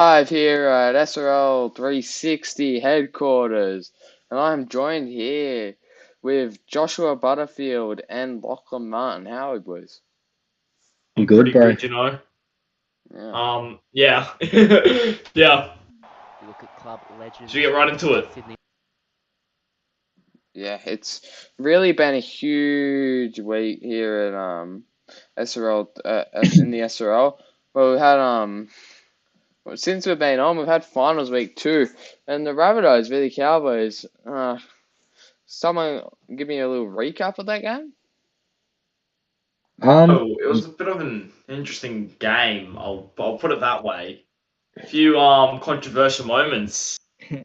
Live here at SRL 360 headquarters, and I'm joined here with Joshua Butterfield and Lachlan Martin. How are we, boys? I'm Pretty good, bro. good, you know. Yeah. Yeah, yeah. You look at club legends. Should we get right into it? Sydney. Yeah, it's really been a huge week here at SRL in the SRL. Well, we had since we've been on, we've had finals week 2, and the Rabbitohs v Cowboys. Someone give me a little recap of that game. Um, Oh, it was a bit of an interesting game. I'll put it that way. A few controversial moments. we'll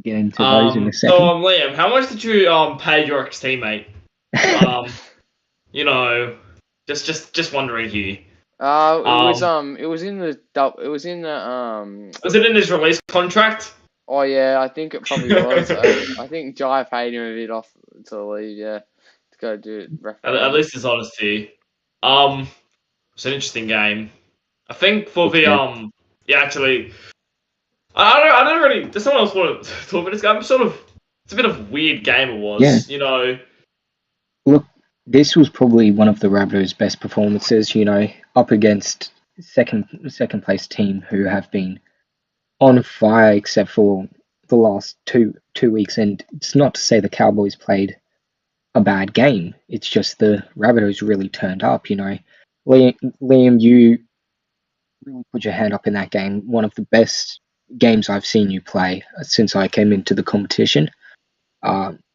get into those in a So second. Liam, how much did you pay your ex teammate? You know, just wondering here. It was in the Was it in his release contract? Oh yeah, I think it probably was. I think Jai paid him a bit off to leave. Yeah, to go do At refereeing. least his honesty. It's an interesting game. I think for the Yeah. yeah, actually, I don't really. Does someone else want to talk about this game? It's a bit of a weird game. It was, Yeah. you know. Look, this was probably one of the Rabbitohs' best performances. Up against second place team who have been on fire, except for the last two weeks. And it's not to say the Cowboys played a bad game. It's just the Rabbitohs really turned up. Liam, you really put your hand up in that game. One of the best games I've seen you play since I came into the competition.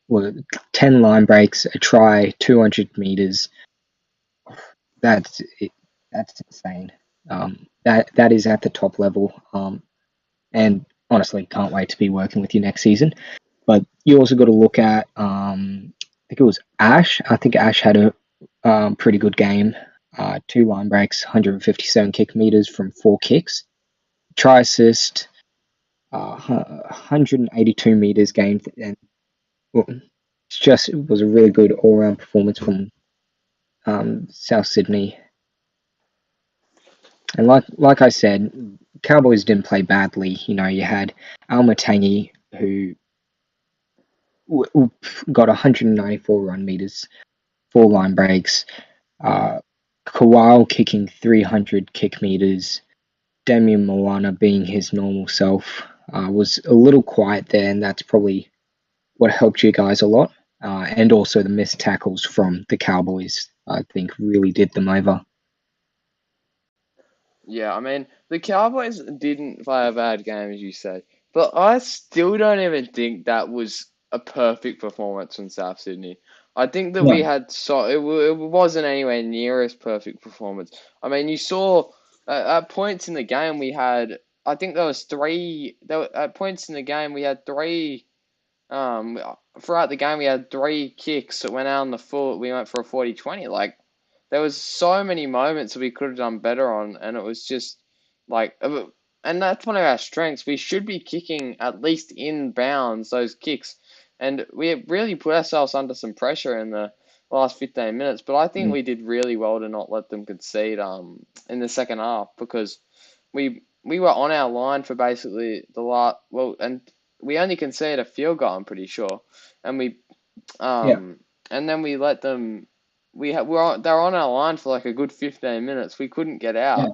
Well, 10 line breaks, a try, 200 meters. That's it, that's insane. That is at the top level. And honestly, can't wait to be working with you next season. But you also got to look at, I think it was Ash. I think Ash had a pretty good game. 2 line breaks, 157 kick meters from 4 kicks, try assist, 182 meters gained, and well, it was a really good all round performance from South Sydney. And like I said, Cowboys didn't play badly. You had Almatangi who got 194 run meters, 4 line breaks. Kawal kicking 300 kick meters. Damian Moana being his normal self was a little quiet there, and that's probably what helped you guys a lot. And also the missed tackles from the Cowboys, I think, really did them over. Yeah, I mean the Cowboys didn't play a bad game as you say, but I still don't even think that was a perfect performance from South Sydney. I think that we No, had it wasn't anywhere near as perfect performance. I mean, you saw at points in the game we had. I think there was three. At points in the game we had three. Um, Throughout the game we had three kicks that went out on the full. We went for a 40-20. Like there was so many moments that we could have done better on, and it was just like, and that's one of our strengths. We should be kicking at least in bounds those kicks, and we really put ourselves under some pressure in the last 15 minutes. But I think mm, we did really well to not let them concede in the second half because we were on our line for basically the last and we only conceded a field goal. I'm pretty sure, and we yeah, and then we let them. They were on our line for like a good 15 minutes. We couldn't get yeah, out,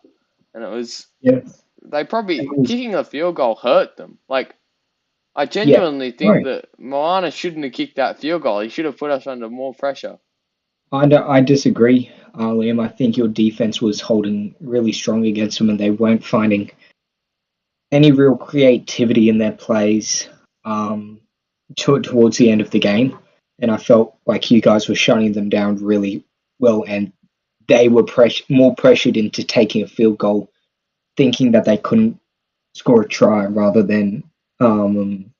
and it was yeah. they probably It was, kicking a field goal hurt them. Like I yeah, genuinely think right. that Moana shouldn't have kicked that field goal. He should have put us under more pressure. I disagree, Liam. I think your defense was holding really strong against them, and they weren't finding any real creativity in their plays towards the end of the game. And I felt like you guys were shutting them down really well, and they were more pressured into taking a field goal, thinking that they couldn't score a try rather than um,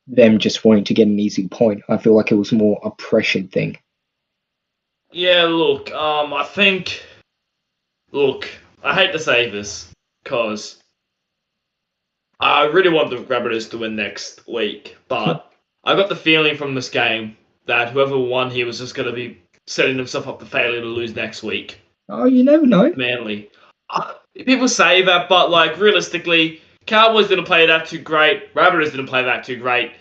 them just wanting to get an easy point. I feel like it was more a pressured thing. Yeah, look, I think, look, I hate to say this because I really want the Rabbitohs to win next week, but I got the feeling from this game that whoever won here was just going to be setting himself up for failure to lose next week. Oh, you never know. Manly. people say that, but like realistically, Cowboys didn't play that too great. Rabbitohs didn't play that too great.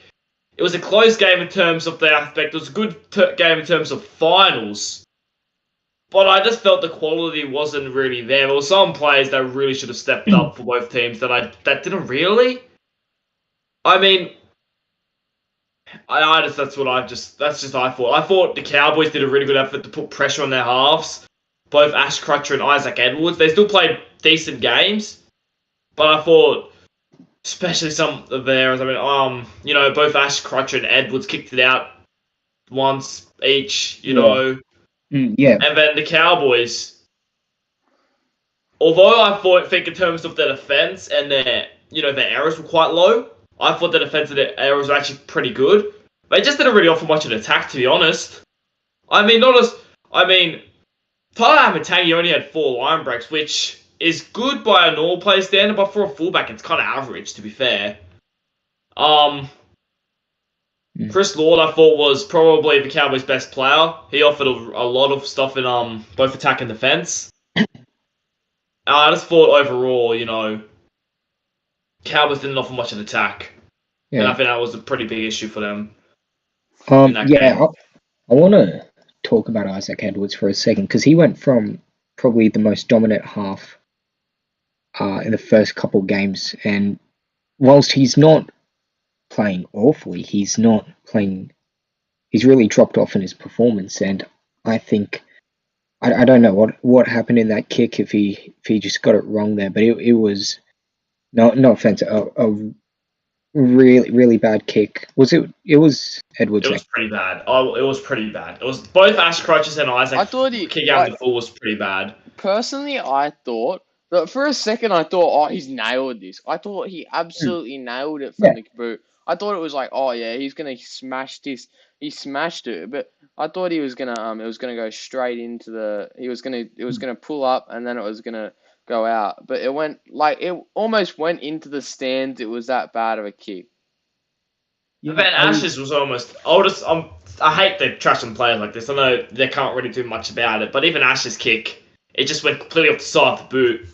It was a close game in terms of the aspect. It was a good game in terms of finals. But I just felt the quality wasn't really there. There were some players that really should have stepped up for both teams that didn't really. I mean, that's just I thought. I thought the Cowboys did a really good effort to put pressure on their halves. Both Ash Crutcher and Isaac Edwards. They still played decent games, but I thought, especially some of theirs. I mean, both Ash Crutcher and Edwards kicked it out once each. Yeah. And then the Cowboys, although I think in terms of their defense and their errors were quite low, I thought the defense and their errors were actually pretty good. They just didn't really offer much of an attack, to be honest. I mean, Tyler Amatangi only had 4 line breaks, which is good by a normal player standard, but for a fullback, it's kind of average, to be fair. Chris Lord, I thought, was probably the Cowboys' best player. He offered a lot of stuff in both attack and defense. I just thought overall, Cowboys didn't offer much of an attack. Yeah. And I think that was a pretty big issue for them. I want to talk about Isaac Edwards for a second, because he went from probably the most dominant half in the first couple of games, and whilst he's not playing awfully, he's really dropped off in his performance, and I think I don't know what happened in that kick, if he just got it wrong there, but it was no offense, a really, really bad kick. It was Edwards. It was pretty bad. Oh, it was pretty bad. It was both Ash Crutches and Isaac. I thought kick out the full was pretty bad. Personally, I thought that for a second I thought, he's nailed this. I thought he absolutely nailed it from the boot. I thought it was like, he's gonna smash this. He smashed it, but I thought he was gonna it was gonna go straight into it was gonna pull up and then it was gonna go out. But it almost went into the stands. It was that bad of a kick. But then Ash's was almost. I hate the trash on players like this. I know they can't really do much about it, but even Ash's kick, it just went completely off the side of the boot,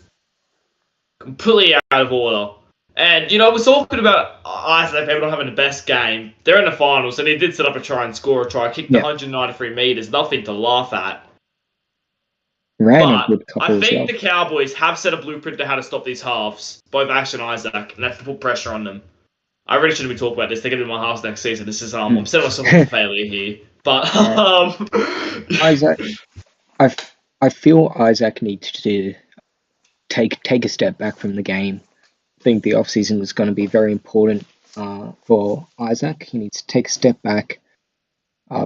completely out of order. And we're talking about Isaac maybe not having the best game. They're in the finals, and he did set up a try and score a try. Kicked 193 meters, nothing to laugh at. Ran a good couple. I think the Cowboys have set a blueprint to how to stop these halves, both Ash and Isaac, and that's to put pressure on them. I really shouldn't be talking about this. They're going to be my halves next season. This is I'm setting myself up for failure here. But Isaac, I feel Isaac needs to take a step back from the game. I think the offseason was going to be very important for Isaac. He needs to take a step back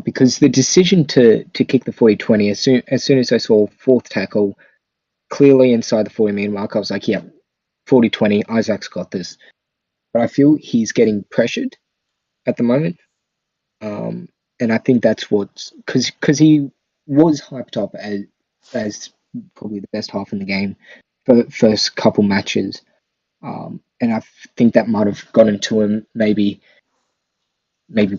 because the decision to kick the 40-20, as soon as I saw fourth tackle clearly inside the 40-meter mark, I was like, yeah, 40-20, Isaac's got this. But I feel he's getting pressured at the moment. And I think that's what's... Because he was hyped up as probably the best half in the game for the first couple matches. And I think that might have gotten to him, maybe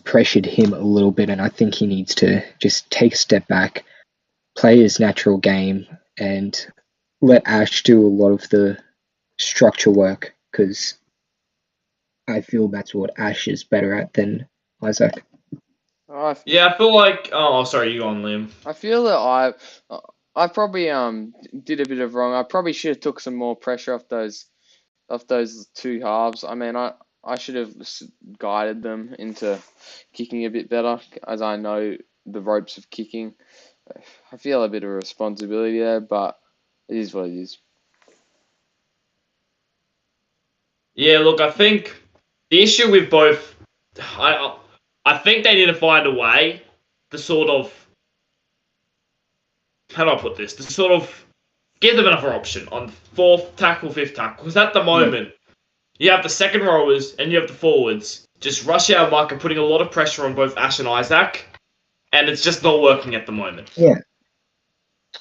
pressured him a little bit, and I think he needs to just take a step back, play his natural game, and let Ash do a lot of the structure work, because I feel that's what Ash is better at than Isaac. Yeah, I feel like... Oh, sorry, you go on, Liam. I feel that I probably did a bit of wrong. I probably should have took some more pressure off those two halves. I mean, I should have guided them into kicking a bit better, as I know the ropes of kicking. I feel a bit of responsibility there, but it is what it is. Yeah, look, I think the issue with both... I think they need to find a way to sort of... How do I put this? To sort of give them another option on fourth tackle, fifth tackle. Because at the moment, you have the second rowers and you have the forwards just rushing out Mike and putting a lot of pressure on both Ash and Isaac. And it's just not working at the moment. Yeah.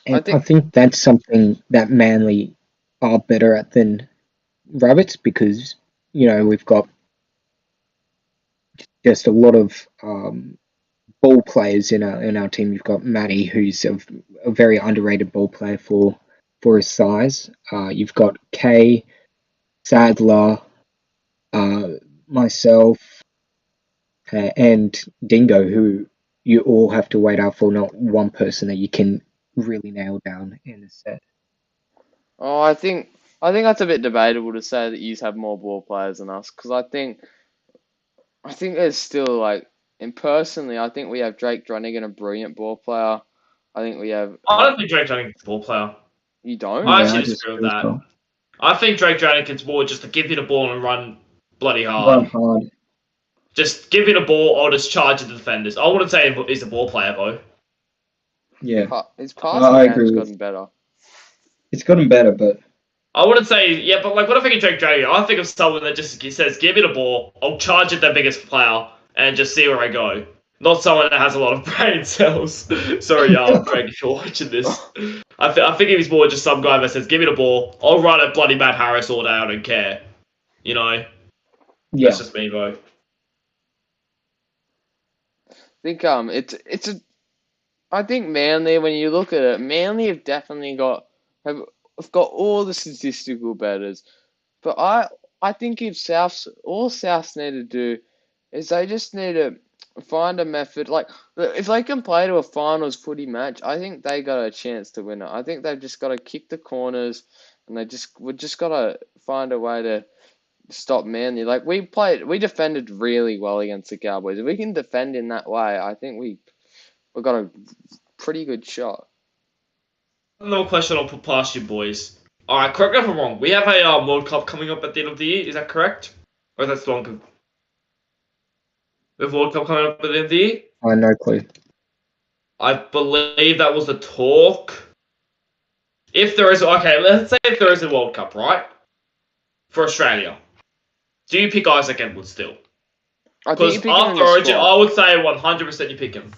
And I think that's something that Manly are better at than Rabbits, because, we've got just a lot of ball players in our team. You've got Matty, who's a very underrated ball player for for his size. You've got Kay, Sadler, myself, and Dingo, who you all have to wait out for, not one person that you can really nail down in a set. Oh, I think that's a bit debatable to say that you have more ball players than us, because I think there's still like, and personally, I think we have Drake Dronigan, a brilliant ball player. I think we have. I don't think Drake Dronigan's a ball player. You don't? I Yeah, actually I disagree with disagree as that. well. I think Drake Dronigan's more just to give you the ball and run bloody hard. Run hard. Just give you the ball or just charge the defenders. I wouldn't say he's a ball player though. Yeah, His I passing agree game's with- gotten better. it's gotten better, but I wouldn't say, yeah, but like when I think of Drake Dronigan, I think of someone that just says, give me the ball, I'll charge at their biggest player, and just see where I go. Not someone that has a lot of brain cells. Sorry, Drake, if you're watching this. I think he's more just some guy that says, give me the ball, I'll run at bloody Matt Harris all day, I don't care. You know? yeah, That's just me, though. I think I think Manly, when you look at it, Manly have definitely got all the statistical betters, but I think if all Souths need to do is they just need to find a method. Like, if they can play to a finals footy match, I think they got a chance to win it. I think they've just got to kick the corners, and we just got to find a way to stop Manly. Like, we defended really well against the Cowboys. If we can defend in that way, I think we've got a pretty good shot. Another question I'll put past you boys. Alright, correct me if I'm wrong. We have a World Cup coming up at the end of the year, is that correct? Or is that still on? We have a World Cup coming up at the end of the year? I no clue. I believe that was the talk. If there is, okay, let's say if there is a World Cup, right? For Australia. Do you pick Isaac Edwards still? I think Because you pick him in after the Origin, squad. I would say 100% you pick him.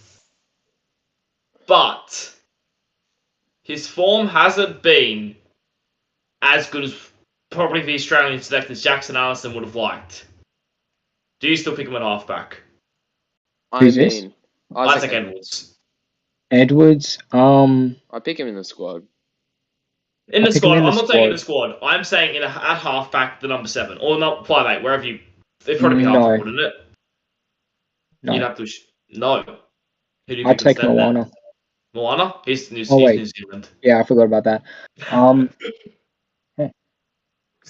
But his form hasn't been as good as probably the Australian selectors Jackson Allison would have liked. Do you still pick him at halfback? I Who's this? mean, Isaac Edwards. Edwards. I pick him in the squad. In I the pick him squad, in the I'm not saying in the squad. squad. I'm saying at halfback, the number 7. Or not 5'8", wherever you... It'd probably be halfback, No. wouldn't it? No, You'd have to... No. Who do you I'd pick take instead then? Moana. Moana? He's New wait. Zealand. Yeah, I forgot about that.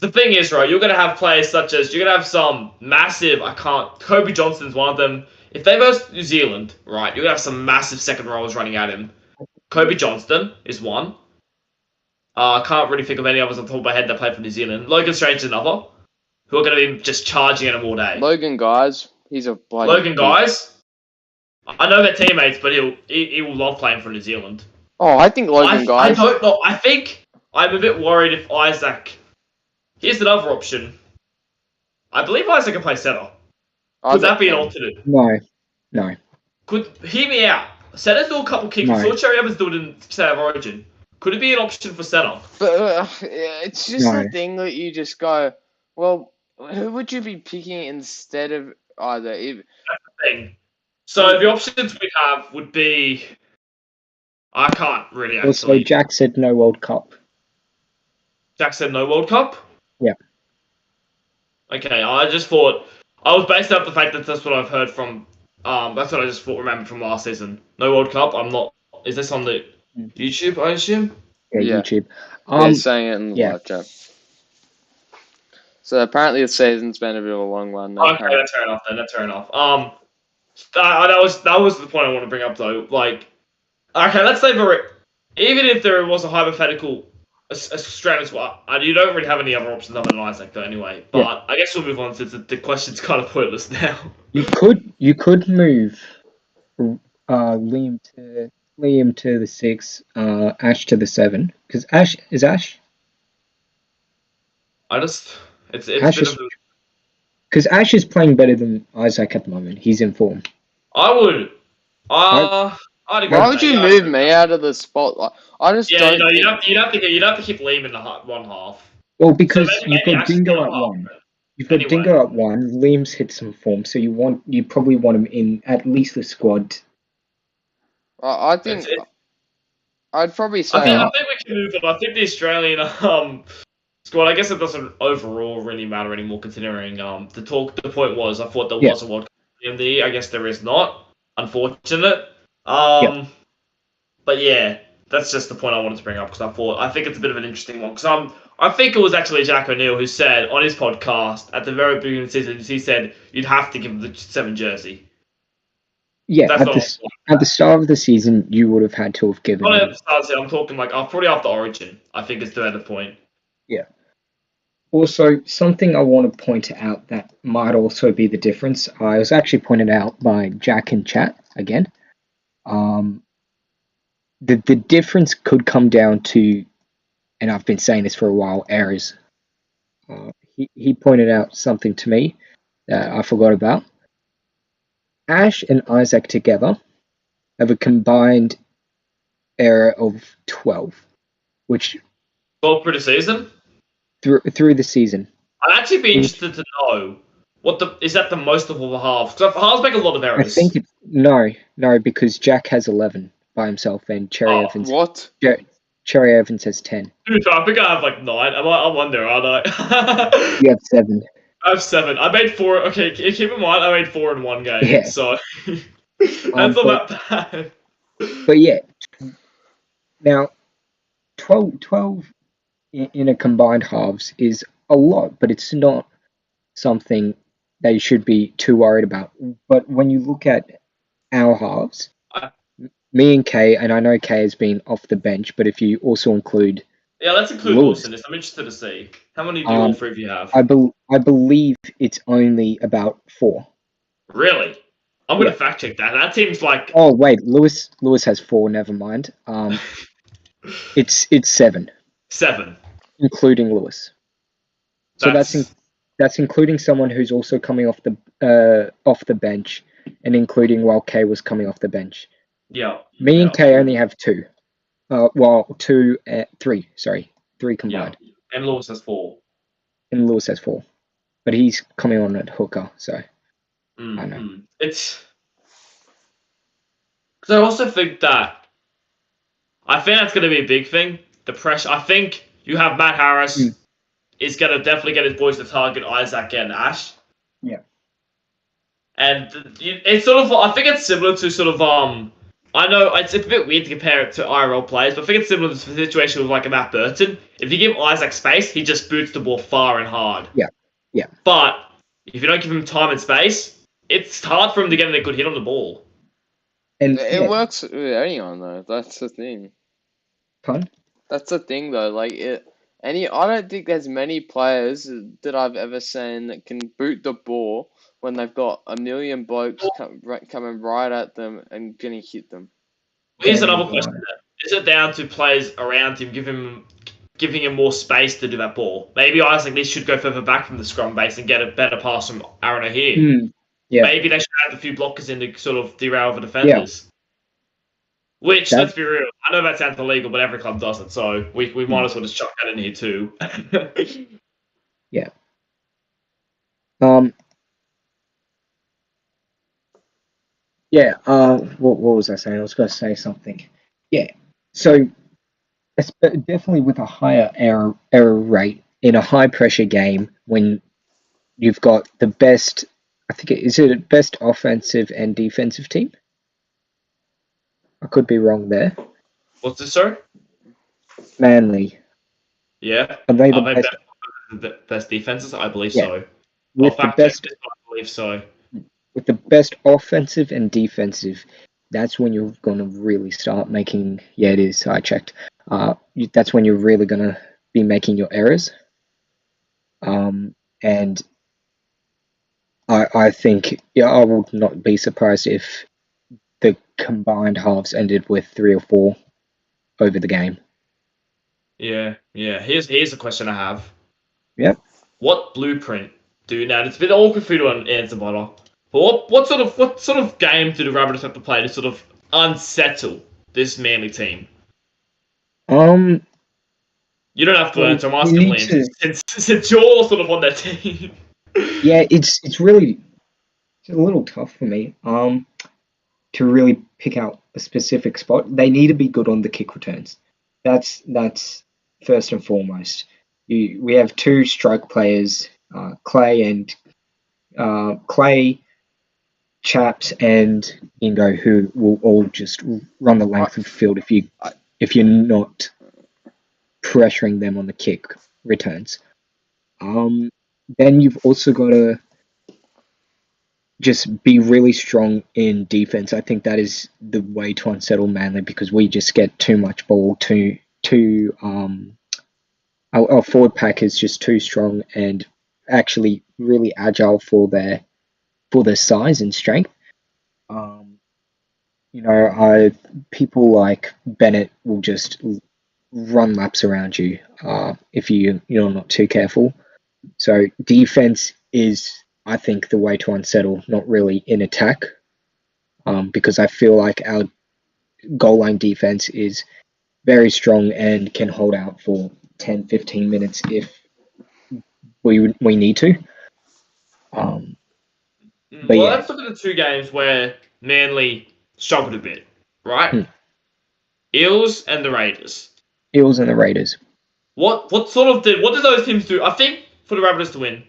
The thing is, right, you're going to have players such as, you're going to have some massive, Kobe Johnston's one of them. If they versus New Zealand, right, you're going to have some massive second rowers running at him. Kobe Johnston is one. I can't really think of any others on the top of my head that play for New Zealand. Logan Strange is another, who are going to be just charging at him all day. Logan Guys, he's a bloody Logan Guys, I know they're teammates, but he will love playing for New Zealand. Oh, I think Logan I Guys. don't know. I think I'm a bit worried if Isaac... Here's another option. I believe Isaac can play centre. Could that be an alternate? No. Hear me out. Centre's do a couple kicks. No. We saw Cherry Evans do it in State of Origin. Could it be an option for centre? But it's just No. the thing that you just go, well, who would you be picking instead of either? Thing. So the options we have would be... I can't really Also, actually... Jack said no World Cup. Jack said no World Cup? Yeah. Okay, I just thought... I was based off the fact that that's what I've heard from... that's what I just remembered from last season. No World Cup, I'm not... Is this on the YouTube, I assume? Yeah, Yeah. YouTube. They're saying it in the yeah. live chat. So apparently the season's been a bit of a long one. Okay, that's fair enough then. That's fair enough. That was the point I want to bring up though. Like, okay, let's say even if there was a hypothetical Australian squad, you don't really have any other options other than Isaac though. Anyway, but Yeah. I guess we'll move on since the question's kind of pointless now. You could move Liam to the 6, Ash to the 7, because Ash. It's Ash a bit is- of a, Because Ash is playing better than Isaac at the moment. He's in form. I would. I'd agree Why with would that, you yeah. move me out of the spotlight? I just Yeah, don't. you'd think- have to keep Liam in the one half. Well, because So maybe you've got Ash is Dingo in at the half. 1. You've got Anyway. Dingo at 1. Liam's hit some form, so you probably want him in at least the squad. I think. That's it. I'd probably I say think we can move on. I think the Australian squad. I guess it doesn't overall really matter anymore, considering the point was I thought there Yeah. was a World Cup in the year. I guess there is not. Unfortunate. But yeah, that's just the point I wanted to bring up because I think it's a bit of an interesting one because I think it was actually Jack O'Neill who said on his podcast at the very beginning of the season, he said you'd have to give him the 7 jersey. Yeah, That's at the start of the season, you would have had to have given not him. at the start. I'm talking like probably after Origin. I think is the better point. Yeah. Also, something I want to point out that might also be the difference. I was actually pointed out by Jack in chat again. The difference could come down to, and I've been saying this for a while, errors. He pointed out something to me that I forgot about. Ash and Isaac together have a combined error of 12, which 12 for the season. through the season. I'd actually be interested to know is that the most of all the halves? Because halves make a lot of I errors. think it's no, because Jack has 11 by himself and Cherry Evans. what? Cherry Evans has 10. Dude, I think I have like 9. I wonder, aren't I? You have 7. I have 7. I made 4. Okay, keep in mind I made 4 in one game. Yeah. So that's not that bad. But yeah, now 12 in a combined halves is a lot, but it's not something that you should be too worried about. But when you look at our halves, me and Kay, and I know Kay has been off the bench, but if you also include let's include Lewis. Lewis in this. I'm interested to see how many do all 3 of you have. I believe it's only about 4. Really? I'm gonna fact check that. That seems like. Oh wait, Lewis has 4. Never mind. It's 7. 7, including Lewis. So that's including someone who's also coming off the bench, and including while Kay was coming off the bench. Yeah. Me and Kay only have 2. 3. Sorry, 3 combined. Yeah. And Lewis has 4. And Lewis has 4, but he's coming on at hooker, so I know. It's because I also think that's going to be a big thing. The pressure. I think you have Matt Harris is going to definitely get his boys to target Isaac and Ash. Yeah. And it's sort of. I think it's similar to sort of. I know it's a bit weird to compare it to IRL players, but I think it's similar to the situation with like a Matt Burton. If you give Isaac space, he just boots the ball far and hard. Yeah. But if you don't give him time and space, it's hard for him to get a good hit on the ball. And It works with anyone though. That's the thing. Pardon? That's the thing though. Like I don't think there's many players that I've ever seen that can boot the ball when they've got a million blokes coming right at them and gonna hit them. Here's another question: is it down to players around him giving him more space to do that ball? Maybe Isaac Lee should go further back from the scrum base and get a better pass from Aaron O'Hare. Yeah. Maybe they should add a few blockers in to sort of derail the defenders. Yeah. Which, let's be real, I know that sounds illegal, but every club does it, so we might as well just chuck that in here too. Yeah. Yeah, what was I saying? I was going to say something. Yeah, so definitely with a higher error rate in a high-pressure game when you've got the best, I think, is it best offensive and defensive team? I could be wrong there. What's this, sir? Manly. Yeah. Are they the best defenses? I believe so. With the best, I believe so. With the best offensive and defensive, that's when you're going to really start making. Yeah, it is. I checked. That's when you're really going to be making your errors. And I think I would not be surprised if the combined halves ended with 3 or 4 over the game. Yeah. Here's a question I have. Yep. What blueprint do now? It's a bit awkward for you to answer, Botter. But what sort of game do the Rabbitohs have to play to sort of unsettle this Manly team? You don't have to answer. I'm asking Liam since you're sort of on that team. Yeah, it's a little tough for me. To really pick out a specific spot. They need to be good on the kick returns. That's first and foremost. We have two strike players, Clay, Chaps, and Ingo, who will all just run the length of the field if you're not pressuring them on the kick returns. Then you've also got to just be really strong in defense. I think that is the way to unsettle Manly, because we just get too much ball. Our forward pack is just too strong and actually really agile for their size and strength. People like Bennett will just run laps around you if you're not too careful. So defense is, I think, the way to unsettle, not really in attack, because I feel like our goal line defense is very strong and can hold out for 10, 15 minutes if we need to. Let's look at the two games where Manly struggled a bit, right? Eels and the Raiders. Eels and the Raiders. What did those teams do? I think for the Rabbitohs to win,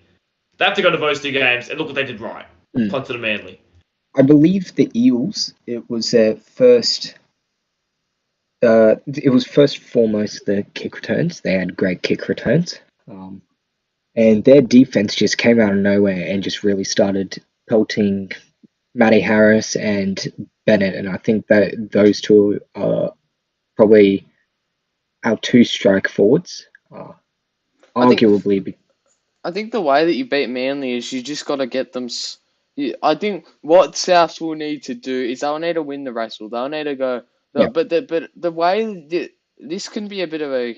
they have to go to those two games and look what they did right. Punted to Manly. I believe the Eels, it was their first. It was first and foremost the kick returns. They had great kick returns, and their defense just came out of nowhere and just really started pelting Matty Harris and Bennett. And I think that those two are probably our two strike forwards, arguably. I think the way that you beat Manly is you just got to get them. I think what Souths will need to do is they'll need to win the wrestle. They'll need to go. But the way this can be a bit of a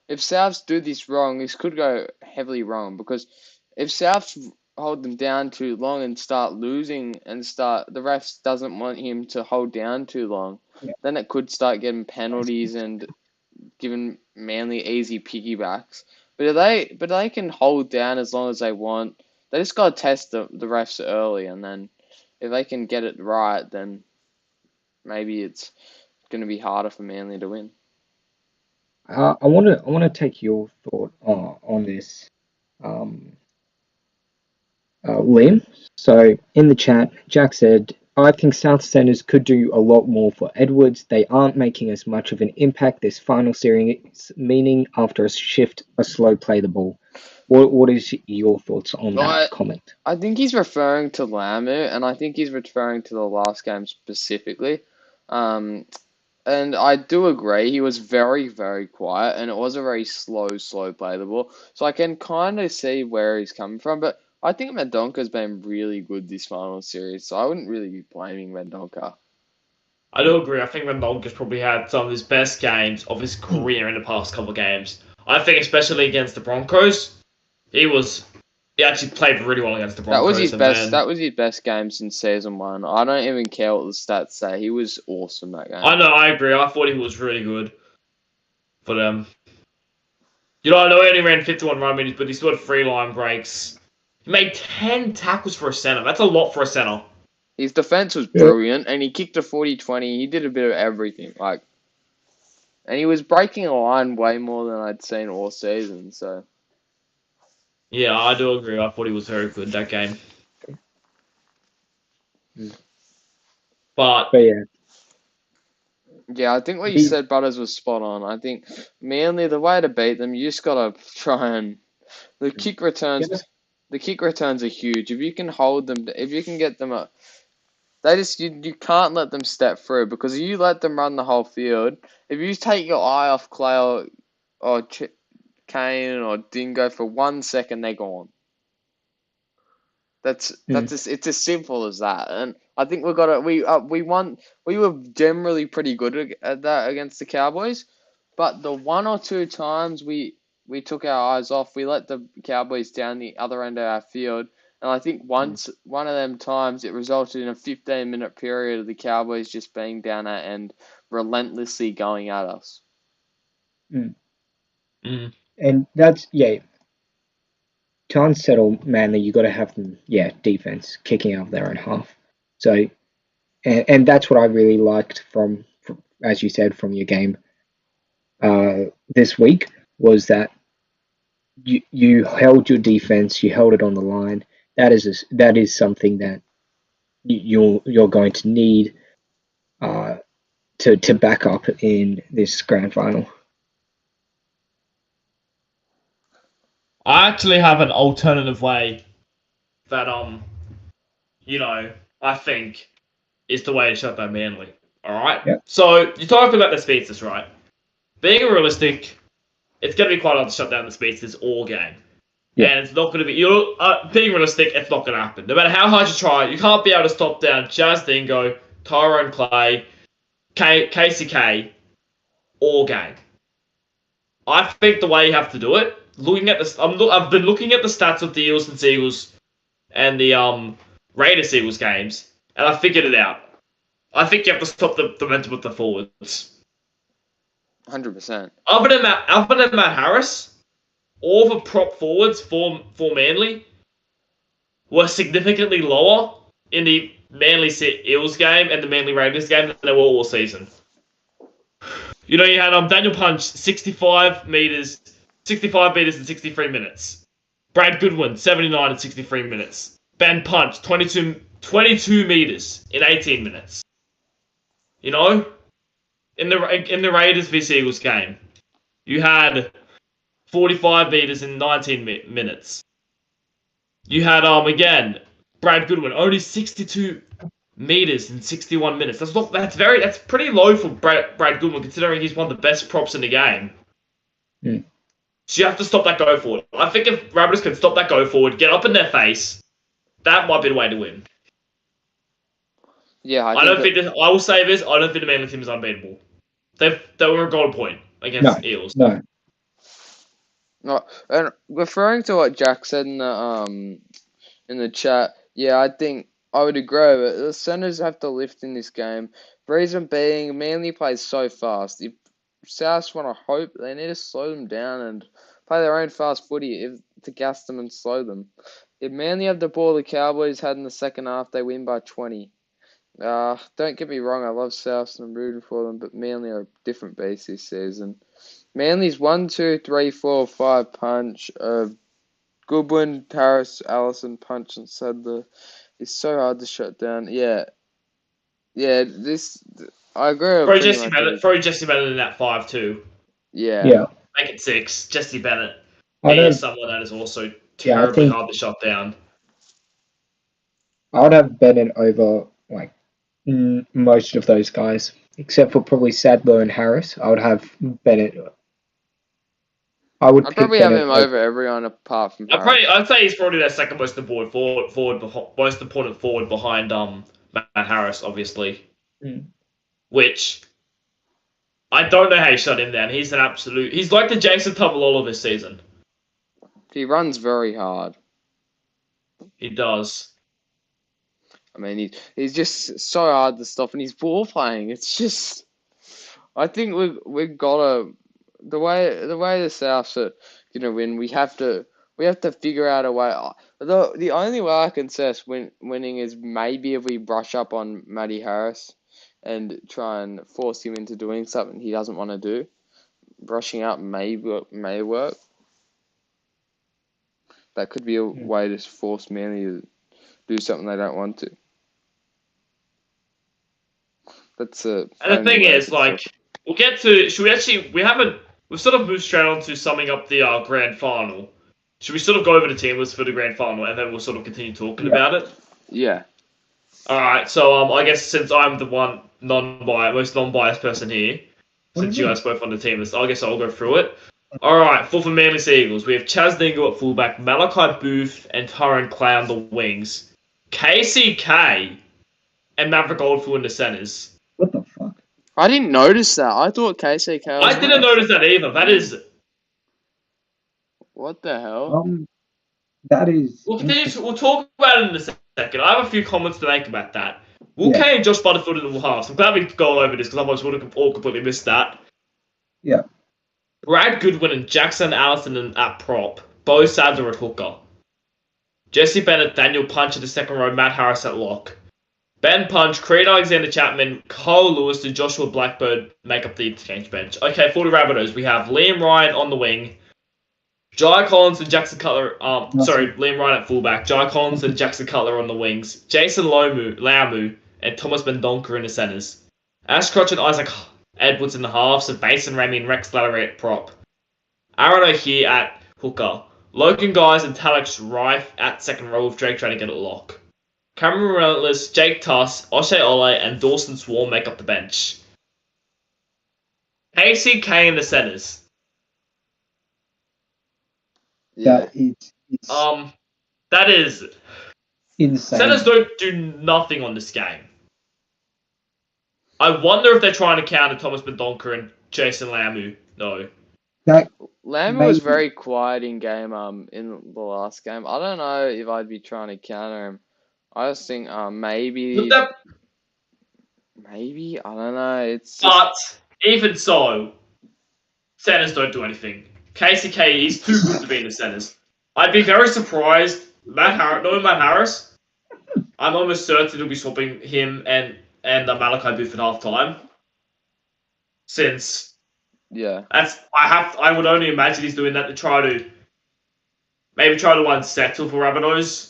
if Souths do this wrong, this could go heavily wrong, because if Souths hold them down too long and start losing and the refs doesn't want him to hold down too long, then it could start getting penalties and giving Manly easy piggybacks. But if they can hold down as long as they want, they just got to test the refs early, and then if they can get it right, then maybe it's going to be harder for Manly to win. I want to take your thought on this, Liam. So in the chat, Jack said, I think South Centers could do a lot more for Edwards. They aren't making as much of an impact this final series, meaning after a shift, a slow play the ball. What is your thoughts on that comment? I think he's referring to Lamu, and I think he's referring to the last game specifically. And I do agree, he was very, very quiet, and it was a very slow play the ball. So I can kind of see where he's coming from, but I think Mendonca's been really good this final series, so I wouldn't really be blaming Mendonca. I do agree. I think Mendonca's probably had some of his best games of his career in the past couple of games. I think especially against the Broncos, he actually played really well against the Broncos. That was his best game since season 1. I don't even care what the stats say. He was awesome that game. I know, I agree. I thought he was really good for them. I know he only ran 51 run meters, but he still had 3 line breaks. He made 10 tackles for a center. That's a lot for a center. His defense was brilliant, and he kicked a 40-20. He did a bit of everything. And he was breaking a line way more than I'd seen all season, so... Yeah, I do agree. I thought he was very good that game. But yeah. Yeah, I think what you said, Butters, was spot on. I think Manly, the way to beat them, you just gotta try and the kick returns. The kick returns are huge. If you can hold them, if you can get them up, you can't let them step through, because if you let them run the whole field, if you take your eye off Clay or Kane or Dingo for 1 second, they're gone. It's as simple as that, and I think we were generally pretty good at that against the Cowboys, but the 1 or 2 times we took our eyes off, we let the Cowboys down the other end of our field, and I think one of them times it resulted in a 15-minute period of the Cowboys just being down that end, relentlessly going at us. And that's, to unsettle Manly, you got to have them, defense kicking out of their own half. So and that's what I really liked from, as you said, from your game this week, was that you held your defense, you held it on the line. That is something that you're going to need to back up in this grand final. I actually have an alternative way that I think is the way to shut down Manly. Alright? Yep. So you talked about the speedsters, right? Being realistic, it's gonna be quite hard to shut down the speedsters all game. Yeah. And it's not gonna be being realistic, it's not gonna happen. No matter how hard you try, you can't be able to stop down Jazz Dingo, Tyrone Clay, KCK all game. I think the way you have to do it, I've been looking at the stats of the Eels and Seagulls and the Raiders Eagles games, and I figured it out. I think you have to stop the momentum of the forwards. 100%. Other than Matt Harris, all the prop forwards for Manly were significantly lower in the Manly Eels game and the Manly Raiders game than they were all season. You know, you had Daniel Punch 65 meters in 63 minutes. Brad Goodwin 79 in 63 minutes. Ben Punch 22 meters in 18 minutes. You know, in the Raiders vs Eagles game, you had 45 meters in 19 minutes. You had again Brad Goodwin only 62 meters in 61 minutes. That's pretty low for Brad Goodwin, considering he's one of the best props in the game. Mm. So you have to stop that go forward. I think if Rabbitohs can stop that go forward, get up in their face, that might be the way to win. Yeah, I will say this: I don't think the Manly team is unbeatable. They were a goal point against Eels. No. No, and referring to what Jack said in the chat, yeah, I think I would agree. But the centers have to lift in this game. Reason being, Manly plays so fast. If Souths want to hope, they need to slow them down and play their own fast footy to gas them and slow them. If Manly have the ball the Cowboys had in the second half, they win by 20. Don't get me wrong, I love Souths and I'm rooting for them, but Manly are a different beast this season. Manly's 1, 2, 3, 4, 5 punch. Goodwin, Harris, Allison, Punch, and Sadler. It's so hard to shut down. Yeah. I agree. Throw Jesse Bennett in that 5 too. Yeah. Make it 6. Jesse Bennett. He is someone that is also terribly hard to shut down. I would have Bennett over most of those guys, except for probably Sadler and Harris. I would have Bennett. I'd probably have him over everyone apart from Harris. I'd say he's probably their second most important forward behind Matt Harris, obviously. Mm. Which I don't know how you shut him down. He's like the Jason Tabalolo this season. He runs very hard. He does. I mean, he's just so hard to stop, and he's ball playing. It's just, I think we've gotta the way the Souths are gonna win. We have to figure out a way. The only way I can see us winning is maybe if we brush up on Matty Harris and try and force him into doing something he doesn't want to do. Brushing up may work. That could be a way to force Manly to do something they don't want to. And the thing is, we'll get to. We've sort of moved straight on to summing up the grand final. Should we sort of go over the team list for the grand final, and then we'll sort of continue talking about it? Yeah. All right. So I guess since I'm the one most non-biased person here, since you guys both on the team list, I guess I'll go through it. All right. For Manly Seagulls, we have Chaz Dingo at fullback, Malachi Booth and Tyrone Clay on the wings, KCK and Maverick Oldfield in the centers. What the fuck? I didn't notice that. I thought KCK was... I didn't notice that either. That is... What the hell? That is... We'll talk about it in a second. I have a few comments to make about that. Will Kay and Josh Butterfield in the halves. I'm glad we go over this, because otherwise we would have all completely missed that. Yeah. Brad Goodwin and Jackson Allison at prop. Bo Sadler at hooker. Jesse Bennett, Daniel Punch at the second row, Matt Harris at lock. Ben Punch, Creed Alexander Chapman, Cole Lewis, and Joshua Blackbird make up the interchange bench. Okay, for the Rabbitohs, we have Liam Ryan on the wing, Jai Collins and Jackson Cutler. Liam Ryan at fullback, Jai Collins and Jackson Cutler on the wings, Jason Laumu, and Thomas Mendonca in the centres. Ash Crotch and Isaac Edwards in the halves, and Mason Remy and Rex Lattery at prop. Aaron O'Hare at hooker. Logan Guys and Talix Rife at second row with Drake trying to get it lock. Cameron Relentless, Jake Tuss, Oshay Ole, and Dawson Swarm make up the bench. KCK in the centres. Yeah. It's That is insane. centres don't do nothing on this game. I wonder if they're trying to counter Thomas Mendonca and Jason Lamu. No. Lamu was very quiet in game in the last game. I don't know if I'd be trying to counter him. I just think maybe I don't know. It's just, But even so, centres don't do anything. KCK is too good to be in the centres. I'd be very surprised. Knowing Matt Harris, I'm almost certain he'll be swapping him and Malachi Booth at half time. Since yeah. I would only imagine he's doing that to try to unsettle for Rabbitohs.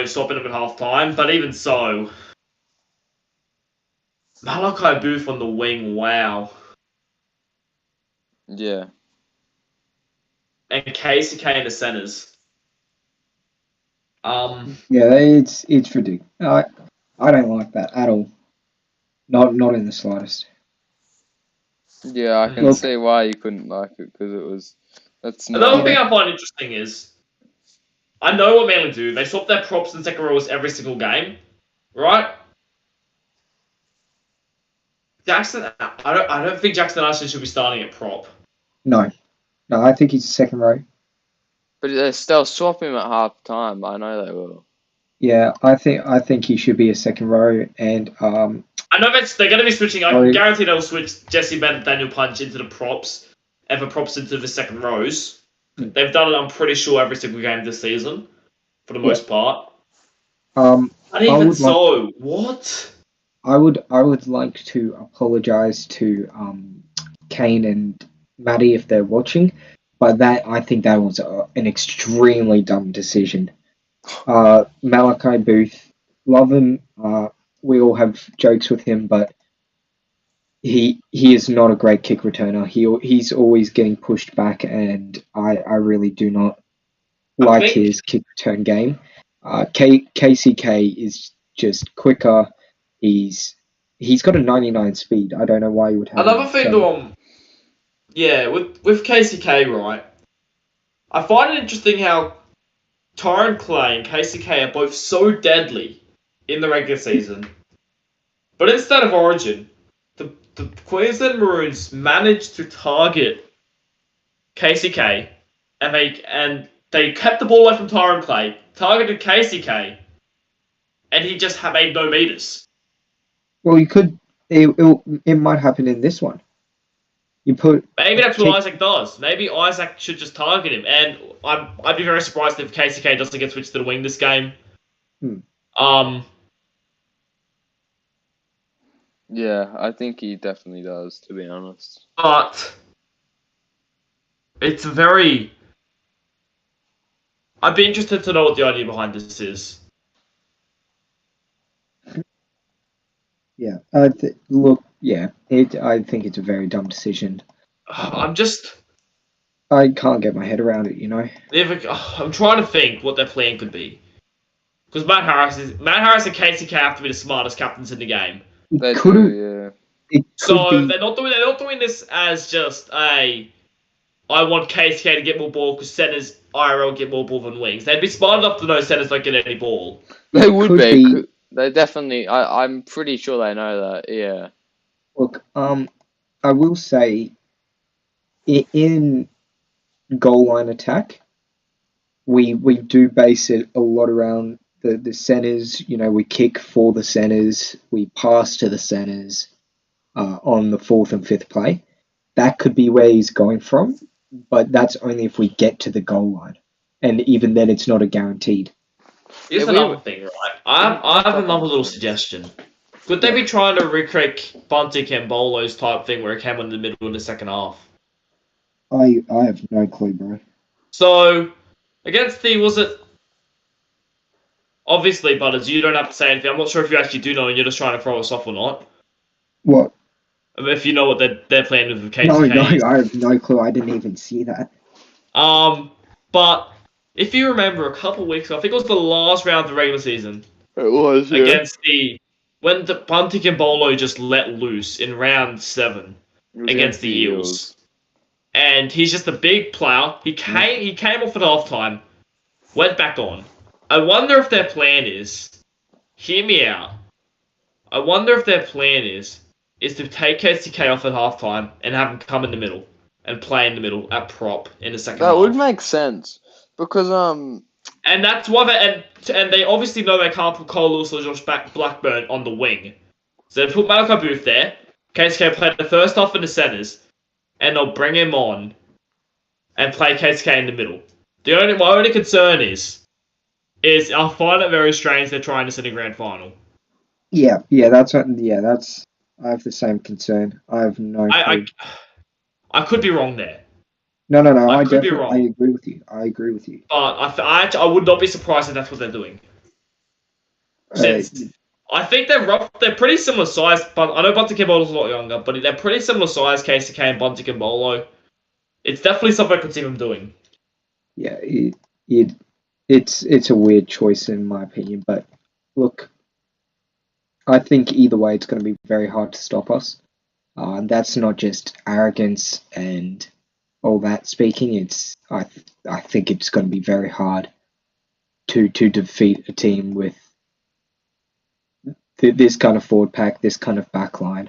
Stopping him at half time. But even so, Malachi Booth on the wing, wow. Yeah. And KCK in the centres. Yeah, it's ridiculous. I don't like that at all. Not in the slightest. Yeah, I can see why you couldn't like it because that's not. Another thing I find interesting is I know what Manly do. They swap their props and second rows every single game, right? Jackson, I don't think Jackson Ashton should be starting at prop. No, I think he's second row. But they'll swap him at half time. I know they will. Yeah, I think he should be a second row, and I know they're going to be switching. I can guarantee they'll switch Jesse Bennett, Daniel Punch into the props, and for props into the second rows. They've done it, I'm pretty sure, every single game this season, for the most part. And even so, what? I would like to apologise to Kane and Maddie if they're watching, but I think that was an extremely dumb decision. Malachi Booth, love him. We all have jokes with him, but he is not a great kick returner. He's always getting pushed back, and I really do not like his kick return game. KCK is just quicker. He's got a 99 speed. I don't know why you would have another thing with KCK, right? I find it interesting how Tyron Clay and KCK are both so deadly in the regular season, but instead of Origin, the Queensland Maroons managed to target KCK, and they kept the ball away from Tyron Clay, targeted KCK, and he just made no meters. Well, you could. It might happen in this one. Maybe that's what Isaac does. Maybe Isaac should just target him, and I'd be very surprised if KCK doesn't get switched to the wing this game. Yeah, I think he definitely does, to be honest. But it's very. I'd be interested to know what the idea behind this is. Yeah. I think it's a very dumb decision. I can't get my head around it, I'm trying to think what their plan could be. Because Matt Harris and KCK have to be the smartest captains in the game. They do, yeah. They're not doing this as just I want KCK to get more ball because centers IRL get more ball than wings. They'd be smart enough to know centers don't get any ball. They would be. They definitely. I'm pretty sure they know that. Yeah. Look, I will say, in goal line attack, we do base it a lot around the centers. We kick for the centers, we pass to the centers on the fourth and fifth play. That could be where he's going from, but that's only if we get to the goal line, and even then, it's not a guaranteed. Here's Yeah, we- another thing, right? I have another little suggestion. Could they be trying to recreate Buntic and Bolo's type thing where it came in the middle in the second half? I have no clue, bro. So, against the, was it? Obviously, Butters, you don't have to say anything. I'm not sure if you actually do know and you're just trying to throw us off or not. What? If you know what they're playing with KCK. No, is. I have no clue. I didn't even see that. But if you remember a couple weeks ago, I think it was the last round of the regular season It was, yeah. against when the Buntic and Bolo just let loose in round 7 It was against the Eels. And he's just a big player. He came off at halftime, went back on. I wonder if their plan is, hear me out. I wonder if their plan is to take KCK off at halftime and have him come in the middle and play in the middle at prop in the second That half. would make sense because And that's why and they obviously know they can't put Cole Lewis or Josh Blackburn on the wing. So they put Malachi Booth there. KCK play the first half in the centres, and they'll bring him on and play KCK in the middle. My only concern is I find it very strange they're trying this in a grand final. Yeah, that's I have the same concern. I have no clue. I could be wrong there. No. I could be wrong. I agree with you. But I would not be surprised if that's what they're doing. Since I think they're pretty similar size, but I know Buntic and Bolo's a lot younger, but they're pretty similar size, KCK and Buntic and Bolo. It's definitely something I could see them doing. Yeah, it's a weird choice in my opinion, but look, I think either way it's going to be very hard to stop us. And that's not just arrogance and all that speaking. I think it's going to be very hard to defeat a team with this kind of forward pack, this kind of back line.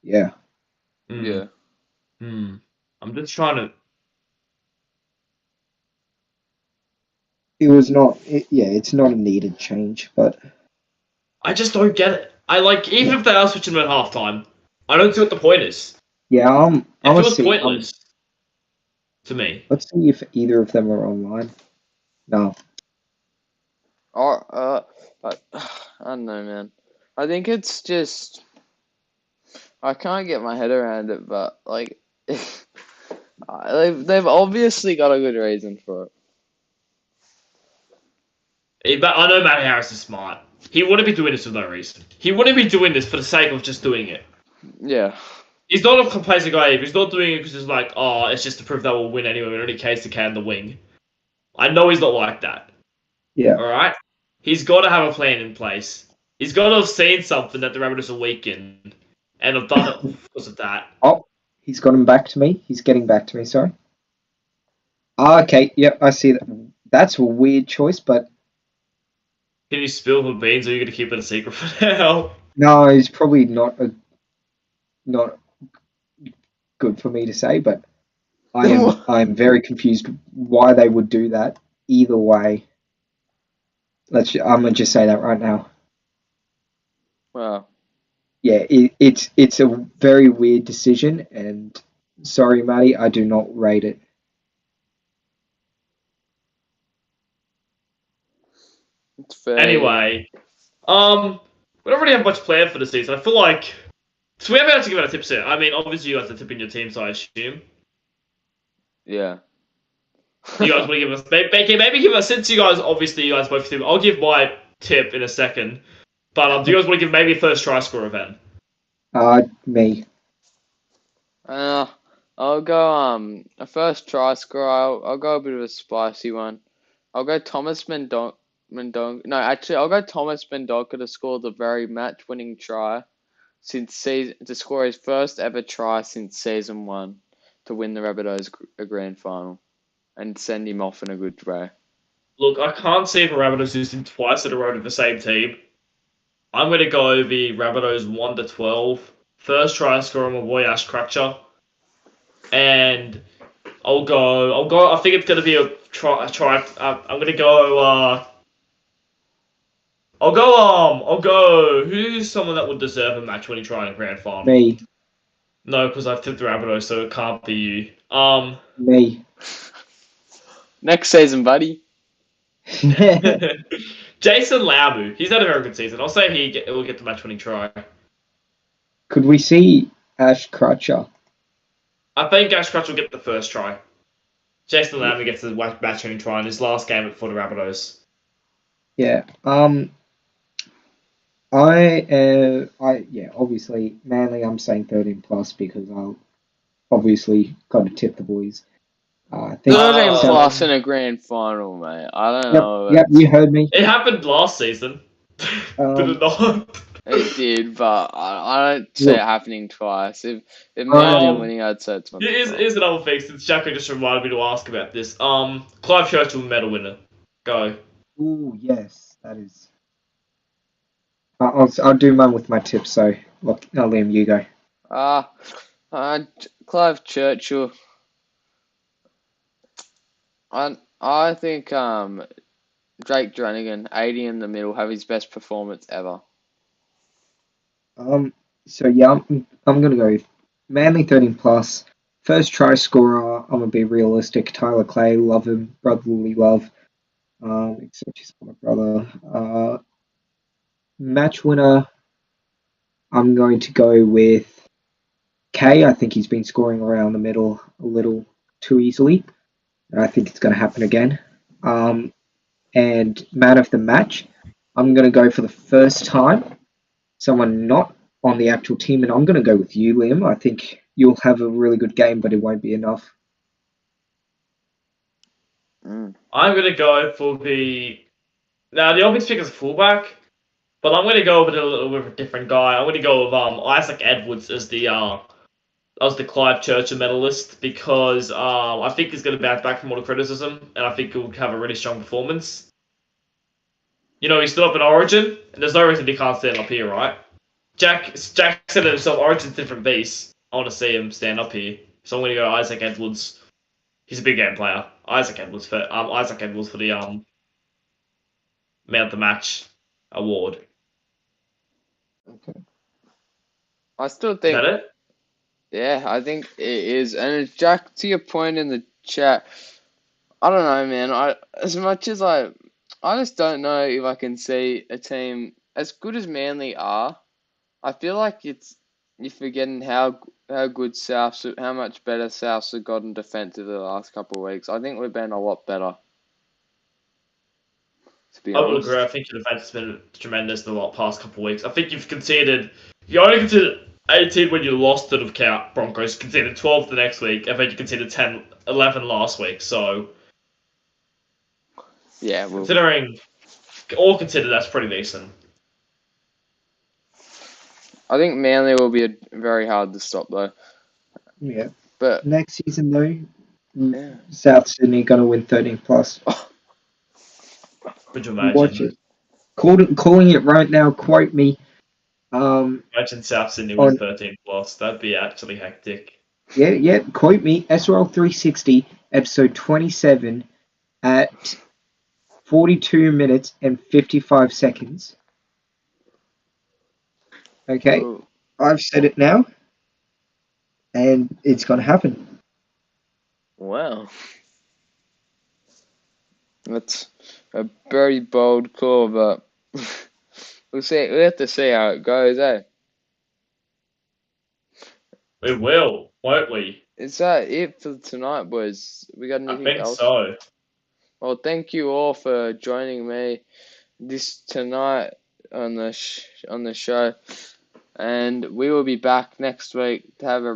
Yeah. yeah. I'm just trying to. It's not a needed change, but I just don't get it. Even if they are switching them at halftime, I don't see what the point is. yeah, It feels pointless to me. Let's see if either of them are online. No. I don't know, man. I think it's just I can't get my head around it, but like they've obviously got a good reason for it. But I know Matty Harris is smart. He wouldn't be doing this for no reason. He wouldn't be doing this for the sake of just doing it. Yeah. He's not a complacent guy either. He's not doing it because it's like, it's just to prove that we'll win anyway. We only case the can the wing. I know he's not like that. Yeah. Alright? He's got to have a plan in place. He's got to have seen something that the Rabbitohs are weak in and have done it because of that. Oh, he's got him back to me. He's getting back to me, sorry. Okay, yep, I see that. That's a weird choice, but Can you spill the beans or are you going to keep it a secret for now? no, it's probably not good for me to say, but I'm very confused why they would do that. Either way, I'm gonna just say that right now. Wow. Yeah, it's a very weird decision, and sorry, Matty, I do not rate it. It's fair. Anyway, we don't really have much planned for the season. I feel like so we haven't had to give out a tip set. I mean, obviously you guys are tipping your teams, I assume. Yeah. You guys want to give us maybe give us since you guys both tip. I'll give my tip in a second, but do you guys want to give maybe a first try score event? Me. I'll go a first try score. I'll go a bit of a spicy one. I'll go Thomas Mendonca. No, actually, I'll go Thomas Mendonca to score the very match-winning try to score his first ever try since season 1 to win the Rabbitohs a grand final and send him off in a good way. Look, I can't see if the Rabbitohs losing twice in a row to the same team. I'm going to go the Rabbitohs 1-12. First try scorer, my boy Ash Crutcher. And I'll go, I think it's going to be a try. I'm going to go, I'll go, who's someone that would deserve a match when he try in a grand final? Me. No, because I've tipped the Rabbitohs, so it can't be you. Me. Next season, buddy. Jason Laumu. He's had a very good season. I'll say will get the match-winning try. Could we see Ash Crutcher? I think Ash Crutch will get the first try. Jason Laumu gets the match-winning try in his last game for the Rabbitohs. Yeah. Obviously, Manly, I'm saying 13 plus because I'll obviously got to tip the boys. I think 13 Oh. plus in a grand final, mate. I don't know. Yep, you heard me. It happened last season. Did it not? It did, but I don't see it happening twice. If Manly winning, I'd say it's Here's another thing, since Jacko just reminded me to ask about this. Clive Churchill medal winner. Go. Ooh, yes, that is. I'll do mine with my tips, so Liam, you go. Clive Churchill. I think Drake Dranigan, 80 in the middle, have his best performance ever. So yeah, I'm gonna go with Manly 13 plus. First try scorer, I'm gonna be realistic. Tyler Clay, love him, brotherly love. Except he's not my brother. Match winner, I'm going to go with Kay. I think he's been scoring around the middle a little too easily. And I think it's going to happen again. And man of the match, I'm going to go for the first time someone not on the actual team, and I'm going to go with you, Liam. I think you'll have a really good game, but it won't be enough. I'm going to go for the... Now, the obvious pick is a fullback, but I'm going to go with a little bit of a different guy. I'm going to go with Isaac Edwards as the Clive Churchill medalist, because I think he's going to bounce back from all the criticism, and I think he'll have a really strong performance. You know, he's still up in Origin, and there's no reason he can't stand up here, right? Jack said it himself, Origin's different beast. I want to see him stand up here. So I'm going to go Isaac Edwards. He's a big game player. Isaac Edwards for the Man of the Match award. Okay. I still Is think. that it? Yeah, I think it is. And Jack, to your point in the chat, I don't know, man. As much as I just don't know if I can see a team as good as Manly are. I feel like you're forgetting how good how much better Souths have gotten defensively the last couple of weeks. I think we've been a lot better. To be I would honest. agree. I think your defense has been tremendous in the past couple of weeks. I think you only conceded 18 when you lost to the Broncos, conceded 12 the next week, and then you conceded 11 last week. So, yeah, all considered, that's pretty decent. I think Manly will be very hard to stop though. Yeah. But next season though, yeah. South Sydney gonna win 13 plus. Could you imagine? Watch it. Calling it right now. Quote me. Imagine South Sydney win 13 plus. That'd be actually hectic. Yeah. Quote me. SRL 360 episode 27 at 42 minutes and 55 seconds. Okay, Ooh. I've said it now, and it's gonna happen. Wow. That's a very bold call, but we'll see. We have to see how it goes, eh? We will, won't we? Is that it for tonight, boys? We got anything I think else? so. Well, thank you all for joining me tonight on the show, and we will be back next week to have a